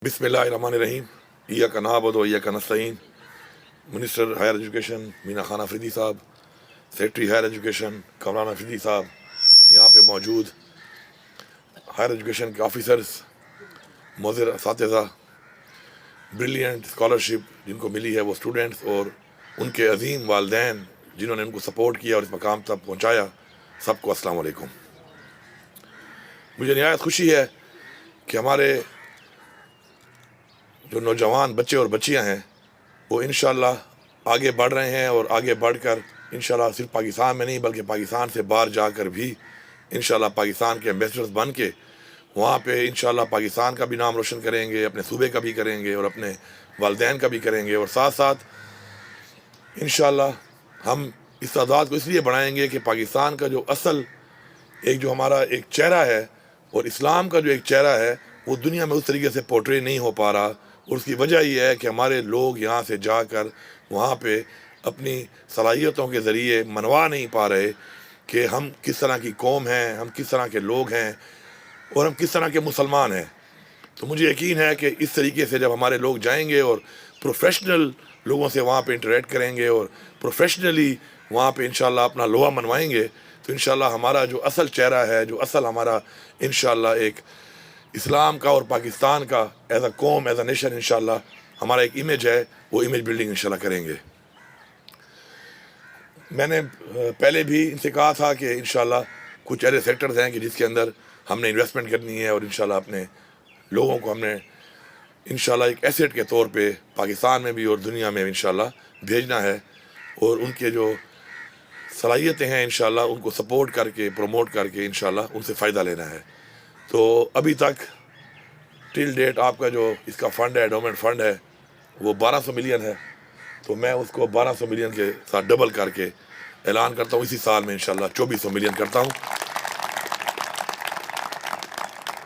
बिस्मिल्लाहिर्रहमानिर्रहीम। इय्याका नअबुदु व इय्याका नस्तईन। Minister higher education Meena Khan Afridi साहब, secretary higher education Kamran Afridi साहब, यहाँ पे मौजूद हायर एजुकेशन के ऑफिसर्स, मोज़र असातिज़ा, ब्रिलियंट स्कॉलरशिप जिनको मिली है वो स्टूडेंट्स और उनके अजीम वालदैन जिन्होंने उनको सपोर्ट किया और इस मकाम तक पहुँचाया, सबको अस्सलाम वालेकुम। मुझे निहायत खुशी है कि हमारे जो नौजवान बच्चे और बच्चियां हैं वो इंशाल्लाह आगे बढ़ रहे हैं और आगे बढ़कर इंशाल्लाह सिर्फ पाकिस्तान में नहीं बल्कि पाकिस्तान से बाहर जाकर भी इंशाल्लाह पाकिस्तान के एम्बेसडर्स बन के वहाँ पे इंशाल्लाह पाकिस्तान का भी नाम रोशन करेंगे, अपने सूबे का भी करेंगे और अपने वालदैन का भी करेंगे। और साथ साथ इंशाल्लाह हम इस तादाद को इसलिए बढ़ाएंगे कि पाकिस्तान का जो असल एक जो हमारा एक चेहरा है और इस्लाम का जो एक चेहरा है वो दुनिया में उस तरीके से पोर्ट्रे नहीं हो पा रहा। और उसकी वजह ये है कि हमारे लोग यहाँ से जाकर वहाँ पे अपनी सलाहियतों के ज़रिए मनवा नहीं पा रहे कि हम किस तरह की कौम हैं, हम किस तरह के लोग हैं और हम किस तरह के मुसलमान हैं। तो मुझे यकीन है कि इस तरीके से जब हमारे लोग जाएंगे और प्रोफेशनल लोगों से वहाँ पे इंटरेक्ट करेंगे और प्रोफेशनली वहाँ पे इंशाल्लाह अपना लोहा मनवाएंगे तो इंशाल्लाह हमारा जो असल चेहरा है, जो असल हमारा इंशाल्लाह एक इस्लाम का और पाकिस्तान का एज अ कौम, एज अ नेशन इंशाल्लाह हमारा एक इमेज है, वो इमेज बिल्डिंग इंशाल्लाह करेंगे। मैंने पहले भी इनसे कहा था कि इंशाल्लाह कुछ ऐसे सेक्टर्स हैं कि जिसके अंदर हमने इन्वेस्टमेंट करनी है और इंशाल्लाह अपने लोगों को हमने इंशाल्लाह एक एसेट के तौर पे पाकिस्तान में भी और दुनिया में इंशाल्लाह भेजना है और उनके जो सलाहियतें हैं इंशाल्लाह उनको सपोर्ट करके प्रमोट करके इंशाल्लाह उनसे फ़ायदा लेना है। तो अभी तक टिल डेट आपका जो इसका फ़ंड है, एंडोमेंट फ़ंड है, वो 1200 मिलियन है। तो मैं उसको 1200 मिलियन के साथ डबल करके ऐलान करता हूँ, इसी साल में इंशाल्लाह 2400 मिलियन करता हूँ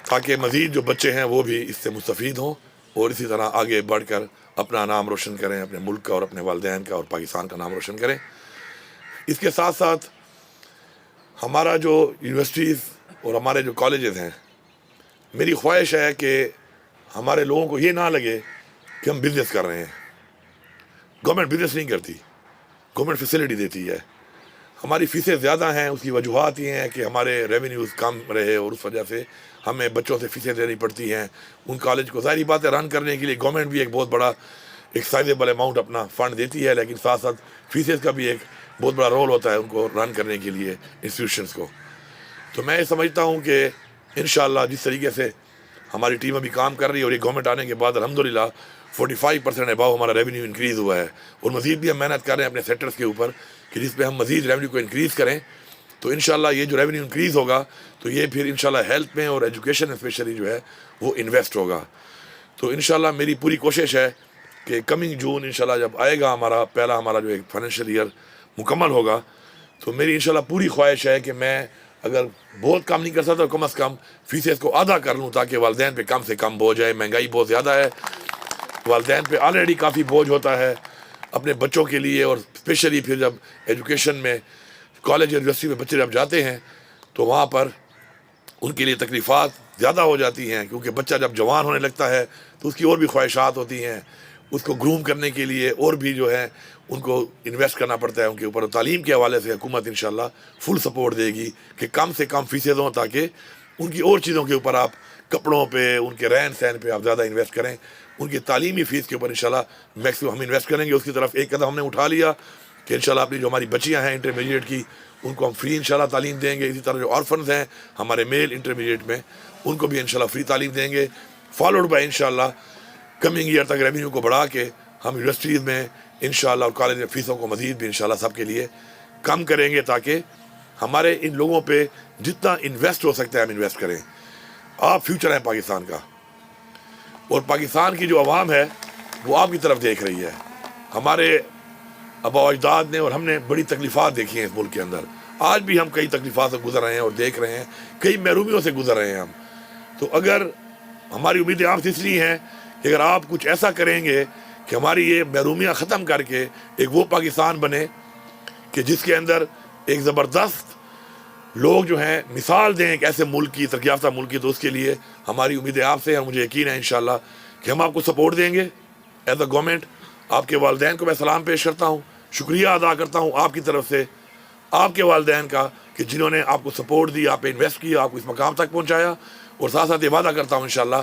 ताकि मज़ीद जो बच्चे हैं वो भी इससे मुस्तफ़ीद हों और इसी तरह आगे बढ़कर अपना नाम रोशन करें, अपने मुल्क का और अपने वालिदैन का और पाकिस्तान का नाम रोशन करें। इसके साथ साथ हमारा जो यूनिवर्सिटीज़ और हमारे जो कॉलेजेस हैं, मेरी ख्वाहिश है कि हमारे लोगों को ये ना लगे कि हम बिज़नेस कर रहे हैं। गवर्नमेंट बिज़नेस नहीं करती, गवर्नमेंट फैसिलिटी देती है। हमारी फ़ीसें ज़्यादा हैं, उसकी वजूहत ये हैं कि हमारे रेवेन्यूज़ कम रहे और उस वजह से हमें बच्चों से फ़ीसें देनी पड़ती हैं। उन कॉलेज को ज़ाहिर बात है रन करने के लिए गवर्नमेंट भी एक बहुत बड़ा एक साइजेबल अमाउंट अपना फ़ंड देती है, लेकिन साथ साथ फ़ीसेस का भी एक बहुत बड़ा रोल होता है उनको रन करने के लिए इंस्टीट्यूशंस को। तो मैं ये समझता हूँ कि इंशाल्लाह जिस तरीके से हमारी टीम अभी काम कर रही है और ये गवर्नमेंट आने के बाद अल्हम्दुलिल्लाह 45% अबाव हमारा रेवेन्यू इंक्रीज़ हुआ है और मज़ीद भी हम मेहनत कर रहे हैं अपने सेक्टर्स के ऊपर कि जिस पे हम मज़ीद रेवेन्यू को इंक्रीज़ करें। तो इंशाल्लाह ये जो रेवेन्यू इंक्रीज़ होगा तो ये फिर इंशाल्लाह हेल्थ में और एजुकेशन में स्पेशली जो है वो इन्वेस्ट होगा। तो इंशाल्लाह मेरी पूरी कोशिश है कि कमिंग जून इंशाल्लाह जब आएगा हमारा जो एक फाइनेंशियल ईयर मुकम्मल होगा तो मेरी इंशाल्लाह पूरी ख्वाहिश है कि मैं अगर बहुत कम नहीं कर सकता तो कम अज़ कम फ़ीसेस को आधा कर लूँ ताकि वालिदैन पे कम से कम बोझ आए। महंगाई बहुत ज़्यादा है, वालिदैन पे ऑलरेडी काफ़ी बोझ होता है अपने बच्चों के लिए और स्पेशली फिर जब एजुकेशन में कॉलेज यूनिवर्सिटी में बच्चे जब जाते हैं तो वहाँ पर उनके लिए तकलीफ़ात ज़्यादा हो जाती हैं क्योंकि बच्चा जब जवान होने लगता है तो उसकी और भी ख्वाहिशात होती हैं, उसको ग्रूम करने के लिए और भी जो है उनको इन्वेस्ट करना पड़ता है उनके ऊपर। तालीम के हवाले से हुकूमत इंशाल्लाह फुल सपोर्ट देगी कि कम से कम फ़ीसें हों ताकि उनकी और चीज़ों के ऊपर आप कपड़ों पे, उनके रहन सहन पे आप ज़्यादा इन्वेस्ट करें। उनकी तालीमी फ़ीस के ऊपर इंशाल्लाह मैक्सिमम हम इन्वेस्ट करेंगे। उसकी तरफ एक कदम हमने उठा लिया कि इंशाल्लाह अपनी जो हमारी बच्चियाँ हैं इंटरमीडिएट की उनको हम फ्री इंशाल्लाह तालीम देंगे। इसी तरह जो ऑर्फन्स हैं हमारे मेल इंटरमीडिएट में उनको भी इंशाल्लाह फ्री तालीम देंगे। फॉलोड बाय इंशाल्लाह कमिंग ईयर तक रेवेन्यू को बढ़ा के हम यूनिवर्सिटीज़ में इंशाल्लाह और कॉलेज में फ़ीसों को मज़ीद भी इंशाल्लाह सबके लिए कम करेंगे ताकि हमारे इन लोगों पे जितना इन्वेस्ट हो सकता है हम इन्वेस्ट करें। आप फ्यूचर हैं पाकिस्तान का और पाकिस्तान की जो आवाम है वो आपकी तरफ देख रही है। हमारे आबा अजदाद ने और हमने बड़ी तकलीफ़ात देखी हैं इस मुल्क के अंदर, आज भी हम कई तकलीफ़ात से गुजर रहे हैं और देख रहे हैं, कई महरूमियों से गुजर रहे हैं हम। तो अगर हमारी उम्मीदें आपसे इसलिए हैं कि अगर आप कुछ ऐसा करेंगे कि हमारी ये महरूमियाँ ख़त्म करके एक वो पाकिस्तान बने कि जिसके अंदर एक ज़बरदस्त लोग जो हैं मिसाल दें एक ऐसे मुल्क की, तरक्की याफ्ता मुल्क की, तो उसके लिए हमारी उम्मीदें आपसे हैं। मुझे यकीन है इंशाल्लाह کہ ہم آپ کو سپورٹ دیں گے ایز اے گورنمنٹ. آپ کے والدین کو میں سلام پیش کرتا ہوں, شکریہ ادا کرتا ہوں آپ کی طرف سے, آپ کے والدین کا, کہ جنہوں نے آپ کو سپورٹ دی, آپ پہ انویسٹ کیا, آپ کو اس مقام تک پہنچایا. اور ساتھ ساتھ یہ وعدہ کرتا ہوں انشاءاللہ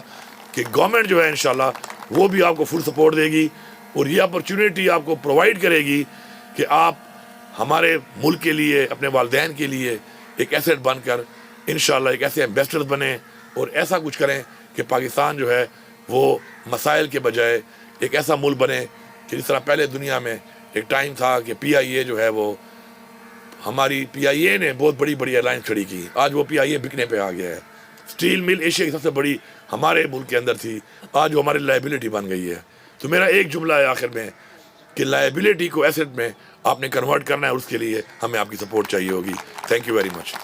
کہ گورنمنٹ جو ہے انشاءاللہ وہ بھی آپ کو فل سپورٹ دے گی, اور یہ اپرچونیٹی آپ کو پرووائڈ کرے گی کہ آپ ہمارے ملک کے لیے, اپنے والدین کے لیے ایک ایسیٹ بن کر انشاءاللہ ایک ایسے ایمبیسڈر بنیں, اور ایسا کچھ کریں کہ پاکستان جو ہے وہ مسائل کے بجائے ایک ایسا ملک بنے کہ جس طرح پہلے دنیا میں ایک ٹائم تھا کہ پی آئی اے جو ہے وہ, ہماری پی آئی اے نے بہت بڑی بڑی ایئر لائنس کھڑی کی, آج وہ پی آئی اے بکنے پہ آ گیا ہے. اسٹیل مل ایشیا کی سب سے بڑی ہمارے ملک کے اندر تھی, آج وہ ہماری لائبلٹی بن گئی ہے. تو میرا ایک جملہ ہے آخر میں کہ لائبلٹی کو ایسٹ میں آپ نے کنورٹ کرنا ہے, اور اس کے لیے ہمیں آپ کی سپورٹ چاہیے ہوگی. Thank you very much.